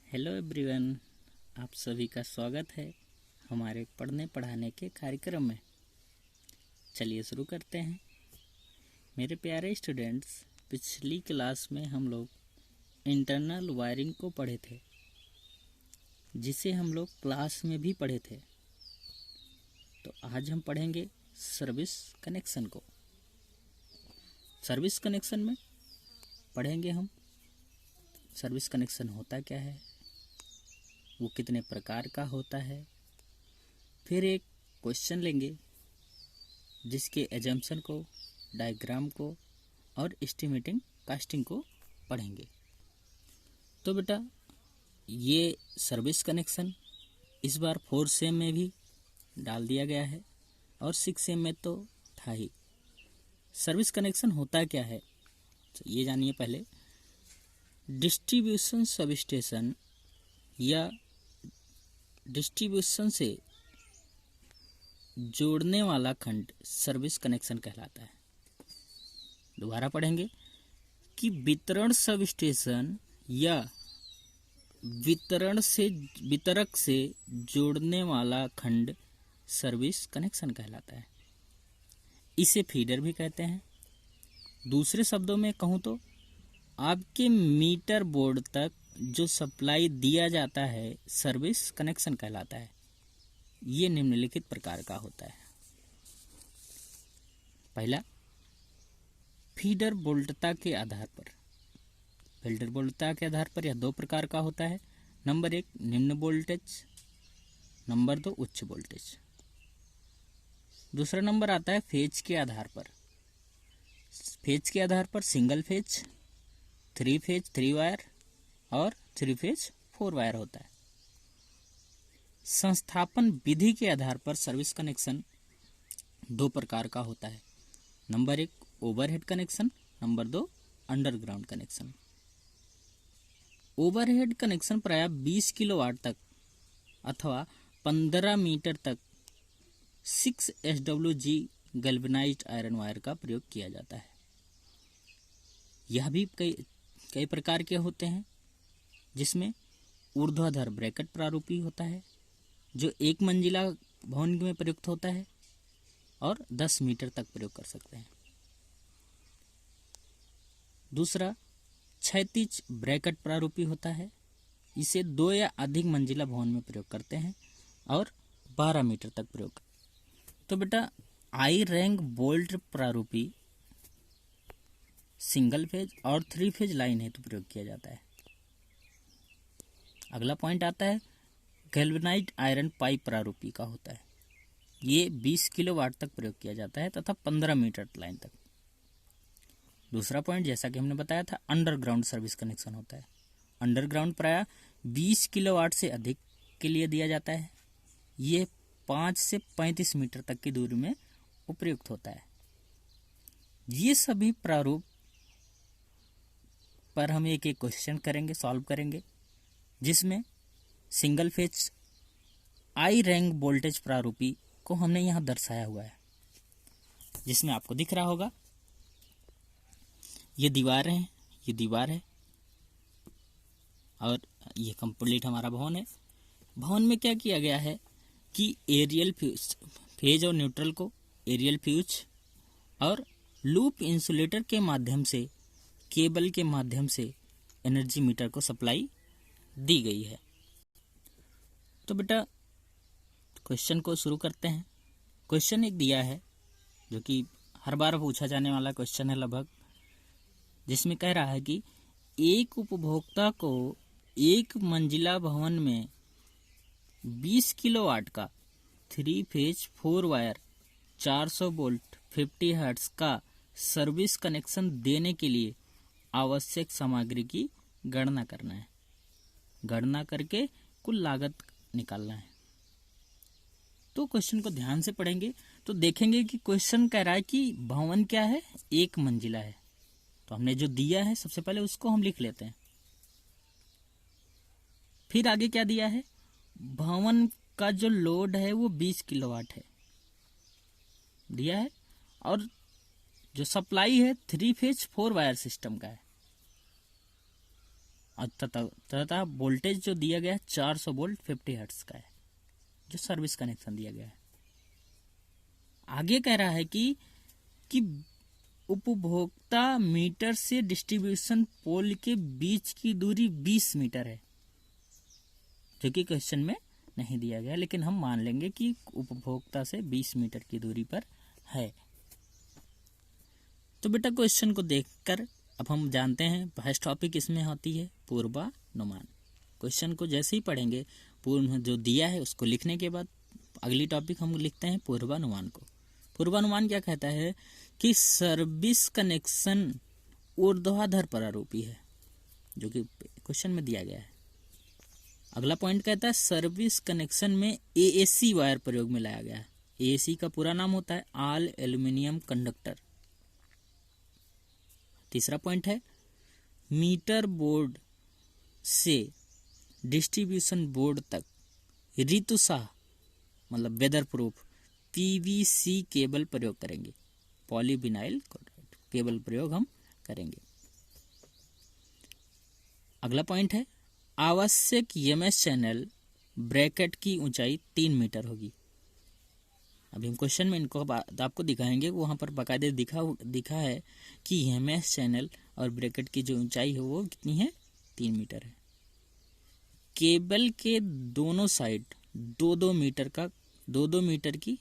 Hello everyone, आप सभी का स्वागत है हमारे पढ़ने पढ़ाने के कार्यक्रम में। चलिए शुरू करते हैं। मेरे प्यारे स्टूडेंट्स, पिछली क्लास में हम लोग इंटरनल वायरिंग को पढ़े थे, जिसे हम लोग क्लास में भी पढ़े थे। तो आज हम पढ़ेंगे सर्विस कनेक्शन को। सर्विस कनेक्शन में पढ़ेंगे हम सर्विस कनेक्शन होता क्या है, वो कितने प्रकार का होता है। फिर एक क्वेश्चन लेंगे जिसके एजम्पशन को, डायग्राम को और एस्टिमेटिंग कास्टिंग को पढ़ेंगे। तो बेटा, ये सर्विस कनेक्शन इस बार 4 सेम में भी डाल दिया गया है और 6 सेम में तो था ही। सर्विस कनेक्शन होता क्या है तो ये जानिए पहले। डिस्ट्रीब्यूशन सबस्टेशन या डिस्ट्रीब्यूशन से जोड़ने वाला खंड सर्विस कनेक्शन कहलाता है। दोबारा पढ़ेंगे कि वितरण सबस्टेशन या वितरक से जोड़ने वाला खंड सर्विस कनेक्शन कहलाता है। इसे फीडर भी कहते हैं। दूसरे शब्दों में कहूँ तो आपके मीटर बोर्ड तक जो सप्लाई दिया जाता है सर्विस कनेक्शन कहलाता है। ये निम्नलिखित प्रकार का होता है। पहला, फीडर वोल्टता के आधार पर। फीडर वोल्टता के आधार पर यह 2 प्रकार का होता है। नंबर 1 निम्न वोल्टेज, नंबर 2 उच्च वोल्टेज। दूसरा नंबर आता है फेज के आधार पर। फेज के आधार पर सिंगल फेज, 3 फेज 3 वायर और 3 फेज 4 वायर होता है। संस्थापन विधि के आधार पर सर्विस कनेक्शन 2 प्रकार का होता है। Number 1 overhead connection, number 2 underground connection. Overhead connection प्रायः 20 किलोवाट तक अथवा 15 मीटर तक 6 SWG गैल्वेनाइज्ड आयरन वायर का प्रयोग किया जाता है। यह भी कई प्रकार के होते हैं, जिसमें ऊर्ध्वाधर ब्रैकेट प्रारूपी होता है जो 1 मंजिला भवन में प्रयुक्त होता है और 10 मीटर तक प्रयोग कर सकते हैं। दूसरा क्षैतिज ब्रैकेट प्रारूपी होता है। इसे 2 या अधिक मंजिला भवन में प्रयोग करते हैं और 12 मीटर तक प्रयोग। तो बेटा, आई रैंक बोल्ट प्रारूपी सिंगल फेज और 3 फेज लाइन हेतु प्रयोग किया जाता है। अगला पॉइंट आता है गैल्वेनाइज्ड आयरन पाइप प्रारूपी का होता है। ये 20 किलोवाट तक प्रयोग किया जाता है तथा 15 मीटर लाइन तक। दूसरा पॉइंट, जैसा कि हमने बताया था, अंडरग्राउंड सर्विस कनेक्शन होता है। अंडरग्राउंड प्रायः 20 किलोवाट से अधिक के लिए दिया जाता है। ये 5 से 35 मीटर तक की दूरी में उपयुक्त होता है। ये सभी प्रारूप पर हम एक एक क्वेश्चन करेंगे, सॉल्व करेंगे, जिसमें सिंगल फेज आई रैंक वोल्टेज प्रारूपी को हमने यहाँ दर्शाया हुआ है, जिसमें आपको दिख रहा होगा ये दीवार है, ये दीवार है और ये कंप्लीट हमारा भवन है। भवन में क्या किया गया है कि एरियल फ्यूज, फेज और न्यूट्रल को एरियल फ्यूज और लूप इंसुलेटर के माध्यम से, केबल के माध्यम से एनर्जी मीटर को सप्लाई दी गई है। तो बेटा, क्वेश्चन को शुरू करते हैं। क्वेश्चन एक दिया है जो कि हर बार पूछा जाने वाला क्वेश्चन है लगभग, जिसमें कह रहा है कि एक उपभोक्ता को 1 मंजिला भवन में 20 किलोवाट का 3 फेज 4 वायर 400 वोल्ट 50 हर्ट्ज का सर्विस कनेक्शन देने के लिए आवश्यक सामग्री की गणना करना है। गणना करके कुल लागत निकालना है। तो क्वेश्चन को ध्यान से पढ़ेंगे तो देखेंगे कि क्वेश्चन कह रहा है कि भवन क्या है, 1 मंजिला है। तो हमने जो दिया है सबसे पहले उसको हम लिख लेते हैं। फिर आगे क्या दिया है, भवन का जो लोड है वो 20 किलोवाट है दिया है और जो सप्लाई है 3 फेज 4 वायर सिस्टम का है। तथा वोल्टेज जो दिया गया है 400 वोल्ट 50 हर्ट्ज का है, जो सर्विस कनेक्शन दिया गया है। आगे कह रहा है कि उपभोक्ता मीटर से डिस्ट्रीब्यूशन पोल के बीच की दूरी 20 मीटर है, जो कि क्वेश्चन में नहीं दिया गया, लेकिन हम मान लेंगे कि उपभोक्ता से 20 मीटर की दूरी पर है। तो बेटा क्वेश्चन को देखकर अब हम जानते हैं फर्स्ट टॉपिक इसमें होती है पूर्वानुमान। क्वेश्चन को जैसे ही पढ़ेंगे, पूर्व जो दिया है उसको लिखने के बाद अगली टॉपिक हम लिखते हैं पूर्वानुमान को। पूर्वानुमान क्या कहता है कि सर्विस कनेक्शन ऊर्ध्वाधर प्रारूपी है, जो कि क्वेश्चन में दिया गया है। अगला पॉइंट कहता है सर्विस कनेक्शन में एएसी वायर प्रयोग में लाया गया है। एएसी का पूरा नाम होता है ऑल एल्यूमिनियम कंडक्टर। तीसरा पॉइंट है मीटर बोर्ड से डिस्ट्रीब्यूशन बोर्ड तक ऋतुसाह मतलब वेदर प्रूफ पीवीसी केबल प्रयोग करेंगे, पॉलीविनाइल केबल प्रयोग हम करेंगे। अगला पॉइंट है आवश्यक ईएमएस चैनल ब्रैकेट की ऊंचाई 3 मीटर होगी। अभी हम क्वेश्चन में इनको आपको दिखाएंगे, वहाँ पर बाकायदे दिखा है कि ईएमएस चैनल और ब्रैकेट की जो ऊंचाई है वो कितनी है, 3 मीटर है। केबल के दोनों साइड 2-2 मीटर की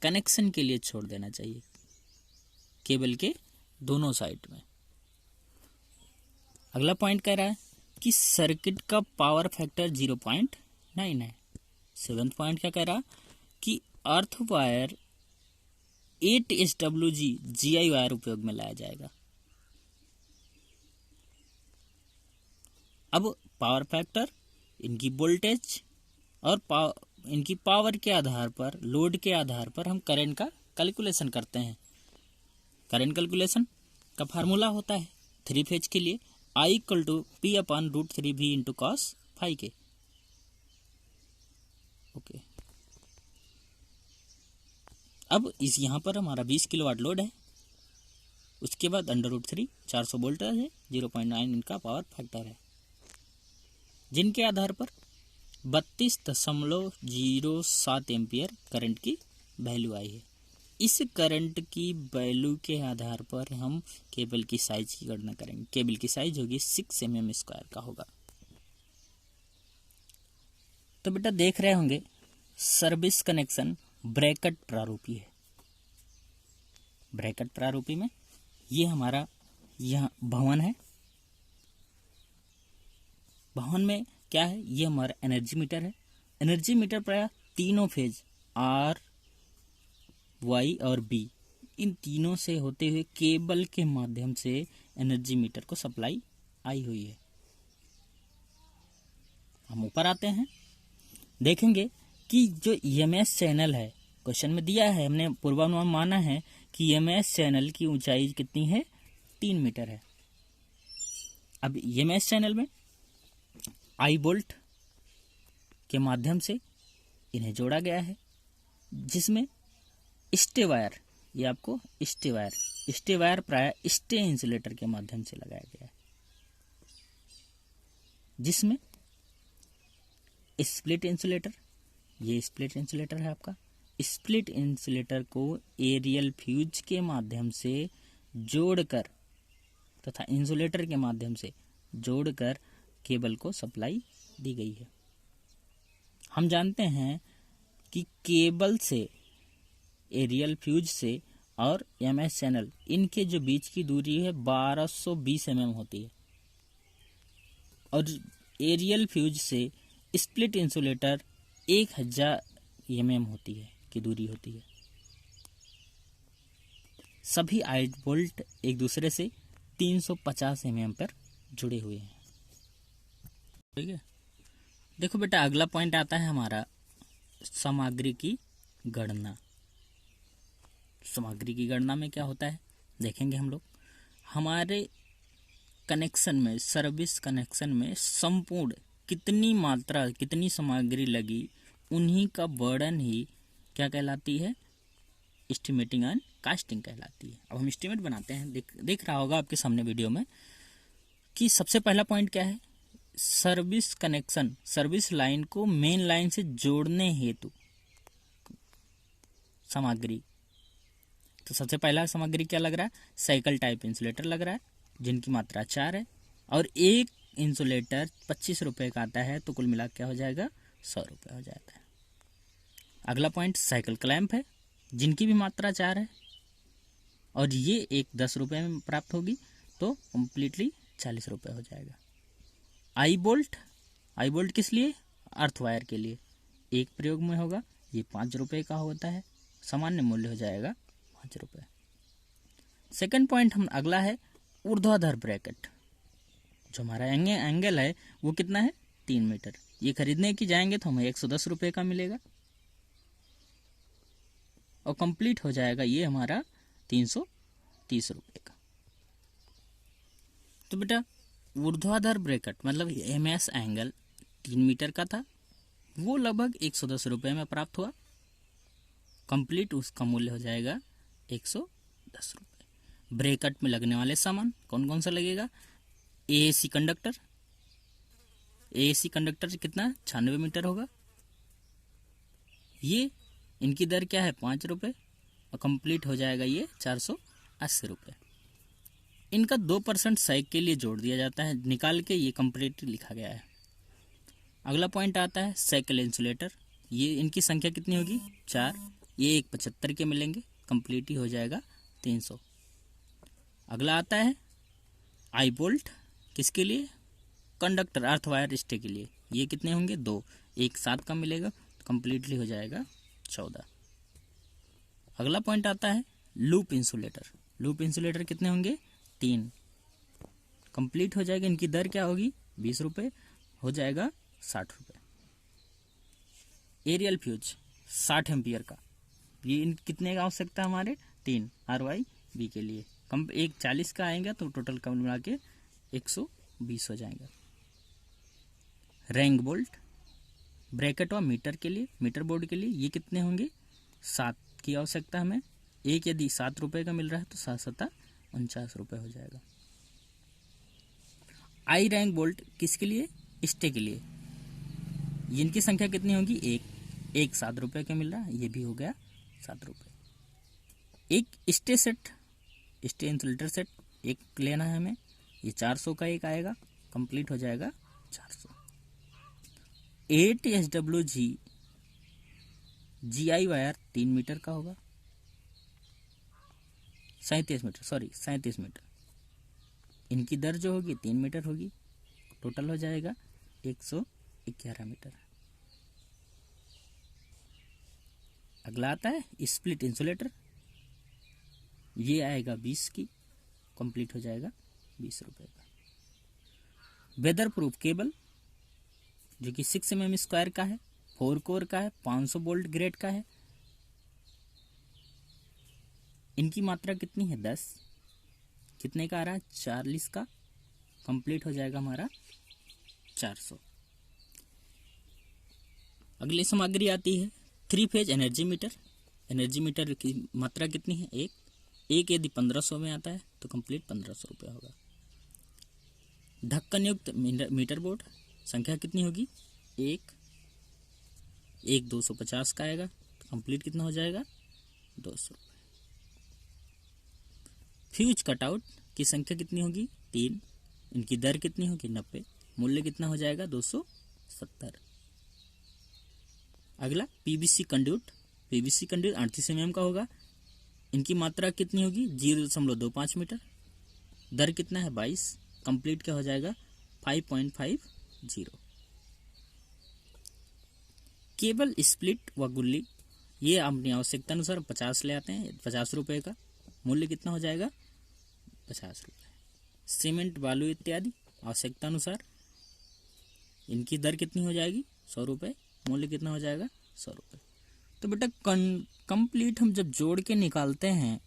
कनेक्शन के लिए छोड़ देना चाहिए, केबल के दोनों साइड में। अगला पॉइंट कह रहा है कि सर्किट का पावर फैक्टर 0.9 है। 7th पॉइंट क्या कह रहा कि earth wire 8 SWG GI wire उपयोग में लाया जाएगा। अब पावर फैक्टर, इनकी वोल्टेज और इनकी पावर के आधार पर, लोड के आधार पर हम करंट का कैलकुलेशन करते हैं। करंट कैलकुलेशन का फार्मूला होता है 3 फेज के लिए I = P/√3V × cos φ। ओके, अब इस यहाँ पर हमारा 20 किलोवाट लोड है, उसके बाद √3 400 वोल्ट है, 0.9 इनका पावर फैक्टर है, जिनके आधार पर 32.07 एम्पियर करंट की वैल्यू आई है। इस करंट की वैल्यू के आधार पर हम केबल की साइज की गणना करेंगे। केबल की साइज होगी 6 mm² का होगा। तो बेटा देख रहे होंगे सर्विस कनेक्शन ब्रैकेट प्रारूपी है। ब्रैकेट प्रारूपी में ये हमारा यहाँ भवन है। भवन में क्या है, ये हमारा एनर्जी मीटर है। एनर्जी मीटर प्राय तीनों फेज R, Y और B, इन तीनों से होते हुए केबल के माध्यम से एनर्जी मीटर को सप्लाई आई हुई है। हम ऊपर आते हैं, देखेंगे कि जो ईएमएस चैनल है, क्वेश्चन में दिया है, हमने पूर्वानुमान माना है कि ईएमएस चैनल की ऊंचाई कितनी है, 3 मीटर है। अब ईएमएस चैनल में I वोल्ट के माध्यम से इन्हें जोड़ा गया है, जिसमें स्टे वायर, ये आपको स्टे वायर प्राय स्टे इंसुलेटर के माध्यम से लगाया गया है, जिसमें स्प्लिट इंसुलेटर, ये स्प्लिट इंसुलेटर है आपका। स्प्लिट इंसुलेटर को एरियल फ्यूज के माध्यम से जोड़कर तथा इंसुलेटर के माध्यम से जोड़कर केबल को सप्लाई दी गई है। हम जानते हैं कि केबल से, एरियल फ्यूज से और एमएस चैनल, इनके जो बीच की दूरी है 1220 mm होती है, और एरियल फ्यूज से स्प्लिट इंसुलेटर 1000 mm होती है की दूरी होती है। सभी 8 वोल्ट एक दूसरे से 350 mm पर जुड़े हुए हैं। ठीक है, देखो बेटा अगला पॉइंट आता है हमारा सामग्री की गणना। सामग्री की गणना में क्या होता है देखेंगे हम लोग। हमारे कनेक्शन में, सर्विस कनेक्शन में संपूर्ण कितनी मात्रा, कितनी सामग्री लगी, उन्हीं का वर्णन ही क्या कहलाती है, एस्टिमेटिंग एंड कास्टिंग कहलाती है। अब हम एस्टिमेट बनाते हैं, देख रहा होगा आपके सामने वीडियो में। कि सबसे पहला पॉइंट क्या है, सर्विस कनेक्शन, सर्विस लाइन को मेन लाइन से जोड़ने हेतु सामग्री। तो सबसे पहला सामग्री क्या लग रहा है, साइकिल टाइप इंसुलेटर लग रहा है, जिनकी मात्रा 4 है, और एक इंसुलेटर 25 रुपये का आता है, तो कुल मिला क्या हो जाएगा, 100 रुपये हो जाता है। अगला पॉइंट साइकिल क्लैंप है, जिनकी भी मात्रा 4 है, और ये एक 10 रुपये में प्राप्त होगी, तो कम्प्लीटली 40 रुपये हो जाएगा। आई बोल्ट, आई बोल्ट किस लिए, अर्थ वायर के लिए, एक प्रयोग में होगा, ये 5 रुपये का होता है, सामान्य मूल्य हो जाएगा 5 रुपये। सेकंड पॉइंट हम अगला है ऊर्ध्वाधर ब्रैकेट, जो हमारा एंगल है वो कितना है, 3 मीटर। ये खरीदने की जाएंगे तो हमें 110 रुपये का मिलेगा, और कंप्लीट हो जाएगा ये हमारा 330 रुपये का। तो बेटा ऊर्ध्वाधर ब्रैकेट मतलब MS एंगल 3 मीटर का था, वो लगभग 110 रुपये में प्राप्त हुआ, कंप्लीट उसका मूल्य हो जाएगा 110 रुपये। ब्रैकेट में लगने वाले सामान कौन कौन सा लगेगा, AAC कंडक्टर, AAC कंडक्टर कितना 96 मीटर होगा, ये इनकी दर क्या है 5 रुपये, और कंप्लीट हो जाएगा ये 480 रुपये। इनका 2% साइक के लिए जोड़ दिया जाता है, निकाल के ये कंप्लीट लिखा गया है। अगला पॉइंट आता है साइकिल इंसुलेटर, ये इनकी संख्या कितनी होगी 4, ये 175 के मिलेंगे, कंप्लीट ही हो जाएगा 300। अगला आता है आई बोल्ट, किसके लिए, कंडक्टर अर्थ वायर रिश्ते के लिए, ये कितने होंगे 2, एक 7 का मिलेगा, कंप्लीटली हो जाएगा 14। अगला पॉइंट आता है लूप इंसुलेटर, लूप इंसुलेटर कितने होंगे 3, कंप्लीट हो जाएगा, इनकी दर क्या होगी 20 रुपये, हो जाएगा 60 रुपये। एरियल फ्यूज 60 एम्पियर का, ये इन कितने का आवश्यकता है हमारे 3 RYB के लिए, कम एक 40 का आएगा, तो टोटल कम मिला के 120 हो जाएगा। रैंग बोल्ट ब्रैकेट और मीटर के लिए, मीटर बोर्ड के लिए, ये कितने होंगे 7 की आवश्यकता हमें, एक यदि 7 रुपये का मिल रहा है तो 7 49 रुपये हो जाएगा। आई रैंक बोल्ट किसके लिए, स्टे के लिए, इनकी संख्या कितनी होगी, एक 7 रुपये का मिल रहा है, ये भी हो गया 7 रुपये। एक stay set, stay insulator set एक लेना है हमें, ये 400 का एक आएगा, कंप्लीट हो जाएगा 400। 8 SWG GI वायर 3 मीटर का होगा, 37 मीटर, इनकी दर जो होगी 3 मीटर होगी, टोटल हो जाएगा 111 मीटर। अगला आता है स्प्लिट इंसुलेटर, ये आएगा 20 की, कंप्लीट हो जाएगा 20 रुपये का। वेदर प्रूफ केबल जो कि 6 mm स्क्वायर का है, 4 कोर का है, 500 वोल्ट ग्रेड का है, इनकी मात्रा कितनी है 10, कितने का आ रहा है 40 का, कंप्लीट हो जाएगा हमारा 400। अगली सामग्री आती है 3 phase energy meter, energy meter की मात्रा कितनी है एक यदि 1500 में आता है तो कंप्लीट 1500 रुपये होगा। ढक्कन युक्त मीटर बोर्ड संख्या कितनी होगी, एक 250 का आएगा, तो कंप्लीट कितना हो जाएगा 200 रुपये। फ्यूज कटआउट की संख्या कितनी होगी 3, इनकी दर कितनी होगी 90, मूल्य कितना हो जाएगा 270। अगला PVC conduit, PVC conduit 38 mm का होगा, इनकी मात्रा कितनी होगी 0.25 मीटर, दर कितना है 22, कंप्लीट क्या हो जाएगा 5.50। केबल स्प्लिट व गुल्ली, ये अपनी आवश्यकता अनुसार 50 ले आते हैं, 50 रुपये का, मूल्य कितना हो जाएगा 50 रुपये। सीमेंट बालू इत्यादि आवश्यकता अनुसार, इनकी दर कितनी हो जाएगी 100 रुपये, मूल्य कितना हो जाएगा 100 रुपये। तो बेटा कंप्लीट हम जब जोड़ के निकालते हैं,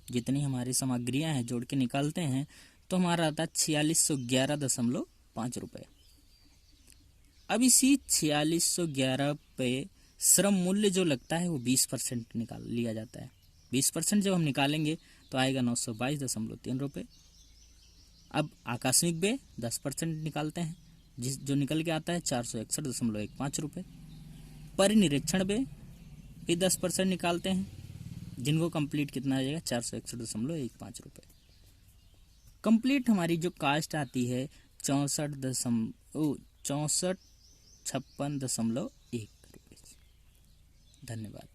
जितनी हमारी सामग्रियां हैं जोड़ के निकालते हैं, तो हमारा आता है 4611.5 रुपये। अब इसी 4611 पे श्रम मूल्य जो लगता है वो 20% निकाल लिया जाता है, 20% जब हम निकालेंगे तो आएगा 922.3 रुपये। अब आकस्मिक व्यय 10% निकालते हैं, जो निकल के आता है 461.15 रुपये। परिनिरीक्षण व्यय भी 10% निकालते हैं, जिनको कंप्लीट कितना आ जाएगा 461.15 रुपये। कंप्लीट हमारी जो कास्ट आती है 6456.1 रुपये। धन्यवाद।